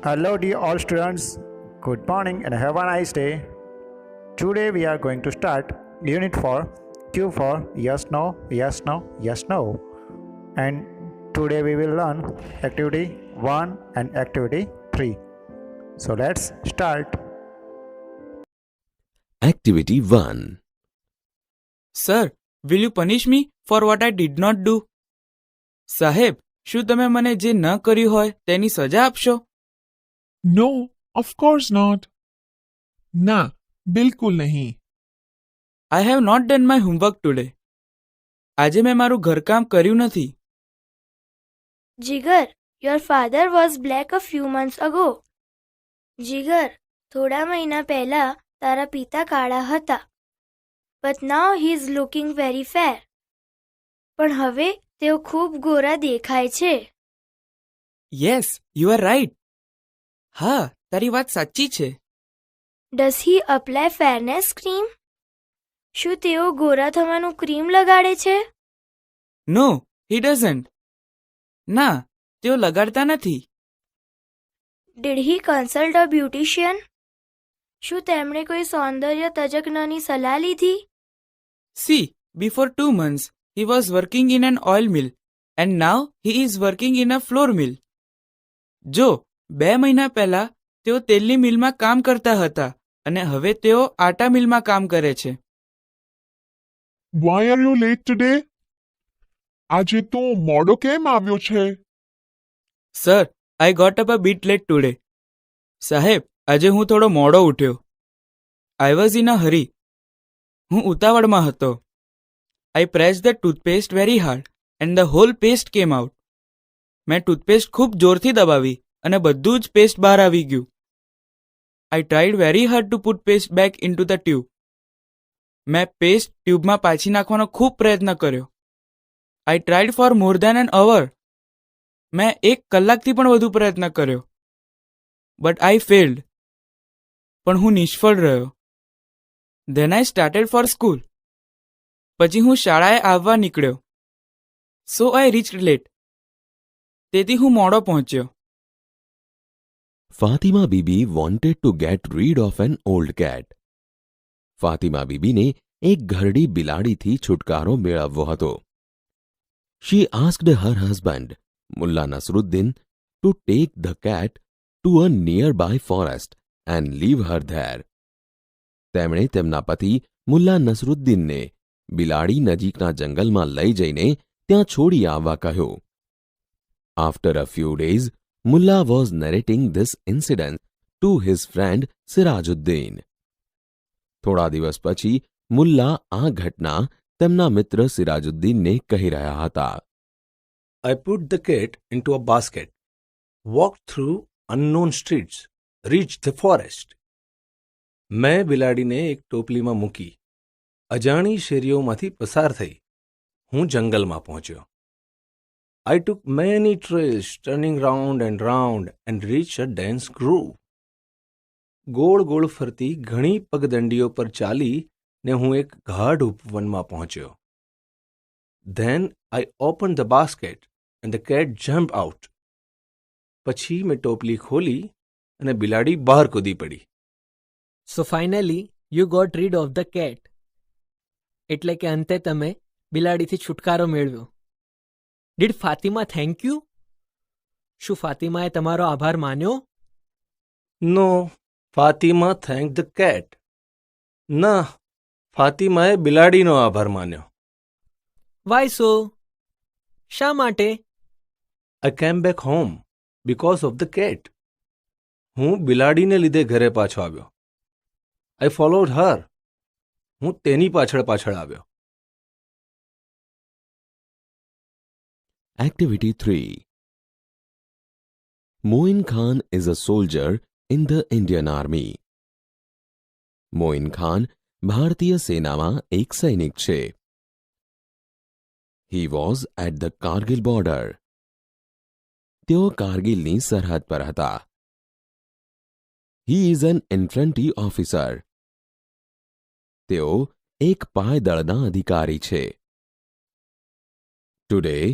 Hello, dear all students. Good morning and have a nice day. Today we are going to start Unit 4 Q for yes, no, yes, no, yes, no. And today we will learn Activity 1 and Activity 3. So let's start. Activity 1. Sir, will you punish me for what I did not do? સાહેબ, શું તમે મને જે ન કર્યું હોય તેની સજા આપશો? No, of course not. ના બિલકુલ નહીં. I have not done my homework today. આજે મેં મારું ઘરકામ કર્યું નથી. Jigar, your father was black a few months ago. Jigar, થોડા મહિના પહેલા તારા પિતા કાળા હતા. But now he is looking very fair. પણ હવે તેઓ ખૂબ ગોરા દેખાય છે. Yes, you are right. હા, તારી વાત સાચી છે. Does he apply fairness cream? શું તેઓ ગોરા થવાનું ક્રીમ લગાડે છે? No, he doesn't. ના, તેઓ લગાડતા નથી. Did he consult a beautician? શું તેમણે કોઈ સૌંદર્ય તજજ્ઞની સલાહ લીધી? See, before 2 months, he was working in an oil mill and now he is working in a flour mill. જો, 2 મહિના પહેલા તેઓ તેલની મિલમાં કામ કરતા હતા અને હવે તેઓ આટા મિલમાં કામ કરે છે. Why are you late today? આજે તો મોડો કેમ આવ્યો છે? Sir, I got up a bit late today. સાહેબ, આજે હું થોડો મોડો ઉઠ્યો. I was in a hurry. હું ઉતાવળમાં હતો. I pressed the toothpaste very hard and the whole paste came out. મેં ટૂથપેસ્ટ ખૂબ જોરથી દબાવી અને બધું જ પેસ્ટ બહાર આવી ગયું. I tried very hard to put paste back into the tube. મેં પેસ્ટ ટ્યુબમાં પાછી નાખવાનો ખૂબ પ્રયત્ન કર્યો. I tried for more than an hour. મેં 1 કલાકથી પણ વધુ પ્રયત્ન કર્યો. But I failed. પણ હું નિષ્ફળ રહ્યો. Then I started for school. પછી હું શાળાએ આવવા નીકળ્યો. So I reached late. તેથી હું મોડો પહોંચ્યો. Fatima Bibi wanted to get rid of an old cat. Fatima બીબીને એક ઘરડી બિલાડીથી છુટકારો મેળવવો હતો. She asked her husband, Mullah Nasruddin, to take the cat to a nearby forest and leave her there. તેમણે તેમના પતિ મુલ્લા નસરુદ્દીનને બિલાડી નજીકના જંગલમાં લઈ જઈને ત્યાં છોડી આવવા કહ્યું. After a few days, Mullah was narrating this incident to his friend Sirajuddin. થોડા દિવસ પછી મુલ્લા આ ઘટના તેમના મિત્ર સિરાજુદ્દીનને કહી રહ્યા હતા. I put the cat into a basket, walked through unknown streets, reached the forest. મેં બિલાડીને એક ટોપલીમાં મૂકી, અજાણી શેરીઓમાંથી પસાર થઈ, હું જંગલમાં પહોંચ્યો. I took many trails, turning round and reached a dense grove. ગોળ ગોળ ફરતી ઘણી પગદંડીઓ પર ચાલી ને હું એક ગાઢ ઉપવનમાં પહોંચ્યો. Then I opened the basket and the cat jumped out. પછી મેં ટોપલી ખોલી અને બિલાડી બહાર કૂદી પડી. So finally, you got rid of the cat. એટલે કે અંતે તમે બિલાડીથી છુટકારો મેળવ્યો. Did Fatima thank you? શું ફાતિમાએ તમારો આભાર માન્યો? No, Fatima thanked the cat. ના, ફાતિમાએ બિલાડીનો આભાર માન્યો. Why so? શા માટે? I came back home because of the cat. હું બિલાડીને લીધે ઘરે પાછો આવ્યો. I followed her. હું તેની પાછળ આવ્યો. Activity 3. Moin Khan is a soldier in the Indian Army. Moin Khan ભારતીય સેનામાં એક સૈનિક છે. He was at the Kargil border. તેઓ કારગિલની સરહદ પર હતા. He is an infantry officer. તેઓ એક પાયદળના અધિકારી છે. Today,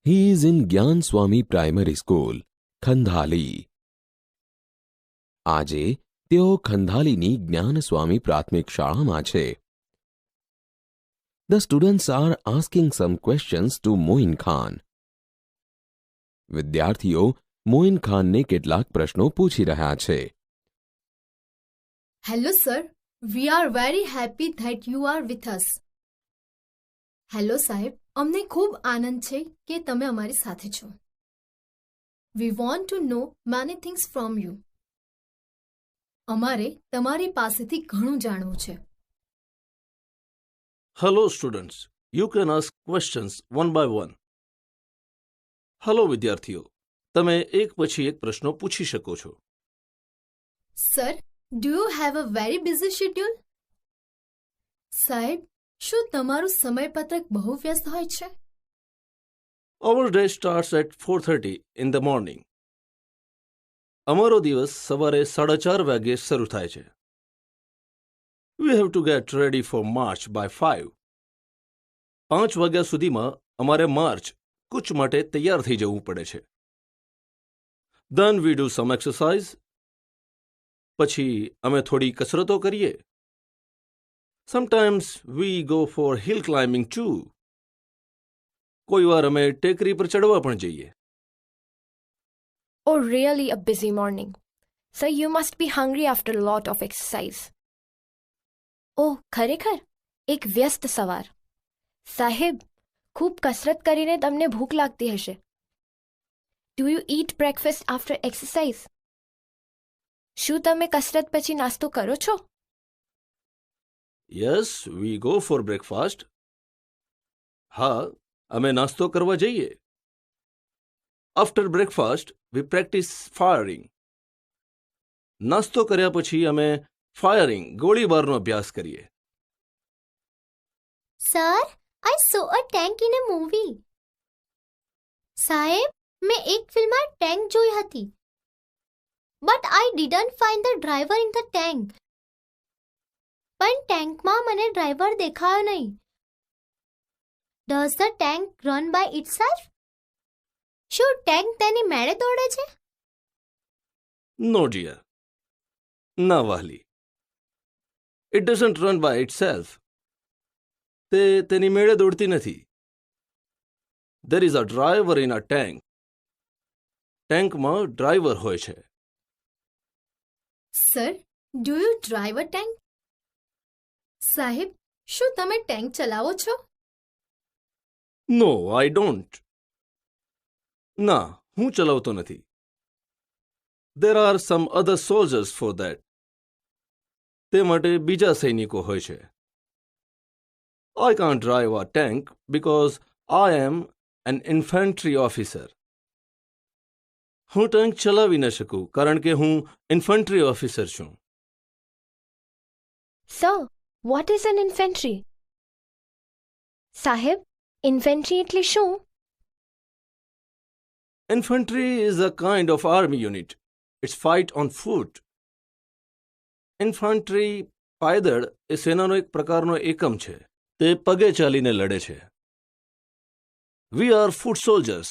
he is in Gyan Swami Primary School, Khandali. આજે તેઓ ખંધાલીની જ્ઞાનસ્વામી પ્રાથમિક શાળામાં છે. The students are asking some questions to Moin Khan. વિદ્યાર્થીઓ મોઇન ખાનને કેટલાક પ્રશ્નો પૂછી રહ્યા છે. Hello, sir. We are very happy that you are with us. Hello સાહેબ, અમને ખૂબ આનંદ છે કે તમે અમારી સાથે છો. We want to know many things from you. અમારે તમારી પાસેથી ઘણું જાણવું છે. Hello, students. You can ask questions one by one. Hello, વિદ્યાર્થીઓ. તમે એક પછી એક પ્રશ્નો પૂછી શકો છો. Sir, do you have a very busy schedule? સાહેબ, શું તમારું સમયપત્રક બહુ વ્યસ્ત હોય છે? Our day starts at 4:30 in the morning. અમારો દિવસ સવારે 4:30 વાગ્યે શરૂ થાય છે. We have to get ready for march by 5. 5 વાગ્યા સુધીમાં અમારે માર્ચ કૂચ માટે તૈયાર થઈ જવું પડે છે. Then we do some exercise. પછી અમે થોડી કસરતો કરીએ. Sometimes we go for hill climbing too. કોઈ વાર અમે ટેકરી પર ચડવા પણ જઈએ. Oh, really a busy morning. So you must be hungry after a lot of exercise. Oh, ખરેખર એક વ્યસ્ત સવાર. સાહેબ, ખૂબ કસરત કરીને તમને ભૂખ લાગતી હશે. Do you eat breakfast after exercise? શું તમે કસરત પછી નાસ્તો કરો છો? Yes, we go for breakfast. હા, અમે નાસ્તો કરવા જઈએ. After breakfast, we practice firing. નાસ્તો કર્યા પછી અમે ફાયરિંગ ગોળીબારનો અભ્યાસ કરીએ. Sir, I saw a tank in a movie. સાહેબ, મેં એક ફિલ્મમાં ટેન્ક જોઈ હતી. But I didn't find the driver in the tank. પણ ટેન્કમાં મને ડ્રાઈવર દેખાયો નહીં. Does the tank run by itself? શું ટેન્ક તેની મેળે દોડે છે? No, dear. ના વહાલી. It doesn't run by itself. તે તેની મેળે દોડતી નથી. There is a driver in a tank. ટેન્કમાં ડ્રાઈવર હોય છે. Sir, do you drive a tank? સાહેબ, શું તમે ટેન્ક ચલાવો છો? No, I don't. ના, હું ચલાવતો નથી. There are some other soldiers for that. તે માટે બીજા સૈનિકો હોય છે. I can't drive a tank because I am an infantry officer. હું ટેન્ક ચલાવી ન શકું કારણ કે હું ઇન્ફન્ટ્રી ઓફિસર છું. Sir, what is an infantry? સાહેબ, ઇન્ફેન્ટ્રી એટલે શું? Infantry is a kind of army unit. It's fight on foot. Infantry પાયદળ એ સેનાનો એક પ્રકારનો એકમ છે. તે પગે ચાલીને લડે છે. We are foot soldiers.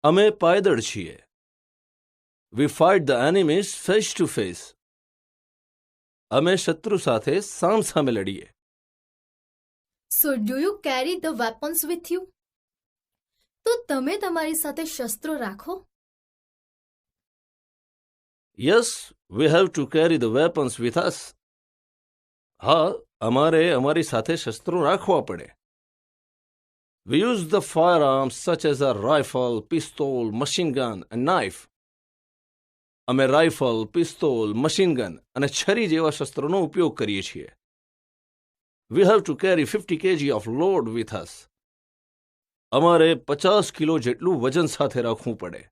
અમે પાયદળ છીએ. We fight the enemies face to face. અમે શત્રુ સાથે સામસામે લડીએ. So do you carry the weapons with you? તો તમે તમારી સાથે શસ્ત્રો રાખો? Yes, we have to carry the weapons with us. હા, અમારે અમારી સાથે શસ્ત્રો રાખવા પડે. We use the firearms such as a rifle, pistol, machine gun and knife. અમે રાઇફલ, પિસ્તોલ, મશીન ગન અને છરી જેવા શસ્ત્રોનો ઉપયોગ કરીએ છીએ. We have to carry 50 kg of load with us. અમારે 50 કિલો જેટલું વજન સાથે રાખવું પડે.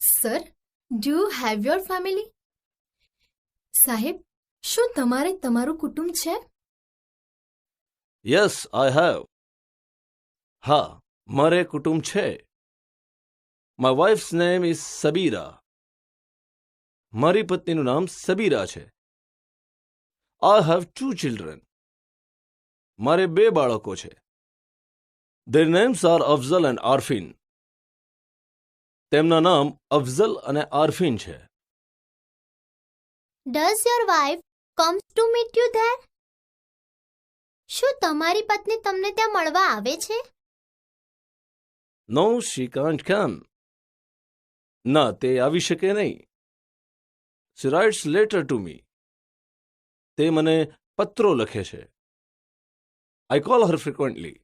Sir, do you have your family? સાહેબ, શું તમારે તમારું કુટુંબ છે? Yes, I have. હા, મારે કુટુંબ છે. My wife's name is Sabira. મારી પત્નીનું નામ સબીરા છે. I have 2 children. મારે 2 બાળકો છે. Their names are Afzal and Arfin. તેમના નામ અફઝલ અને આરફીન છે. Does your wife comes to meet you there? શું તમારી પત્ની તમને ત્યાં મળવા આવે છે? No, she can't come. ના, તે આવી શકે નહીં. She writes letter to me. તે મને પત્રો લખે છે. I call her frequently.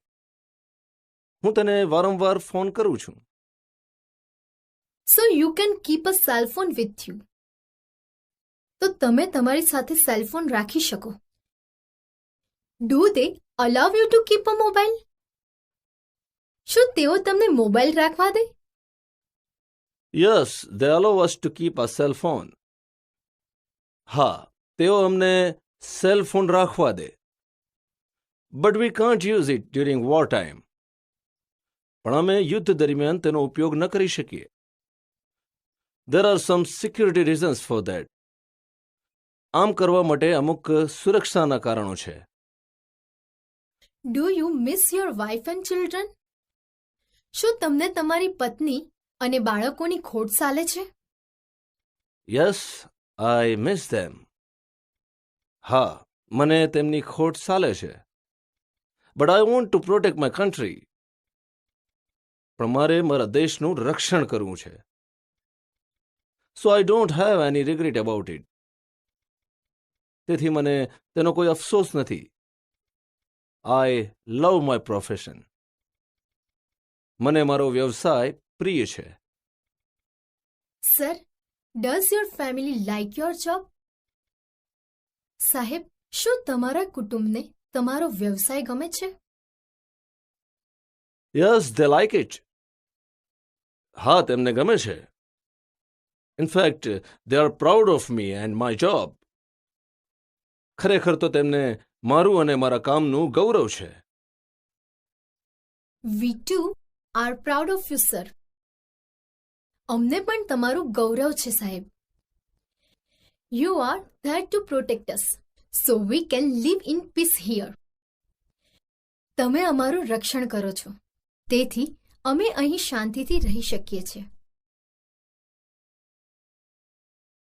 હું તેને વારંવાર ફોન કરું છું. So you can keep a cell phone with you. તો તમે તમારી સાથે સેલ ફોન રાખી શકો. Do they allow you to keep a mobile? શું તેઓ તમને મોબાઈલ રાખવા દે? Yes, they allow us to keep a cell phone. હા, તેઓ અમને સેલ ફોન રાખવા દે. But we can't use it during war time. પણ અમે યુદ્ધ દરમિયાન તેનો ઉપયોગ ન કરી શકીએ. There are some security reasons for that. આમ કરવા માટે અમુક સુરક્ષાના કારણો છે. Do you miss your wife and children? શું તમને તમારી પત્ની અને બાળકોની ખોટ સાલે છે? Yes, I miss them. હા, મને તેમની ખોટ સાલે છે. But I want to protect my country. પણ મારે મારા દેશનું રક્ષણ કરવું છે. So I don't have any regret about it. તેથી મને તેનો કોઈ અફસોસ નથી. I love my profession. મને મારો વ્યવસાય પ્રિય છે. Sir, does your family like your job? સાહેબ, શું તમારા કુટુંબને તમારો વ્યવસાય ગમે છે? Yes, they like it. હા, તેમને ગમે છે. In fact they are proud of me and my job. ખરેખર તો તેમને મારું અને મારા કામનું ગૌરવ છે. We too are proud of you sir. અમને પણ તમારું ગૌરવ છે સાહેબ. You are there to protect us so we can live in peace here. તમે અમારું રક્ષણ કરો છો, તેથી અમે અહીં શાંતિથી રહી શકીએ છીએ.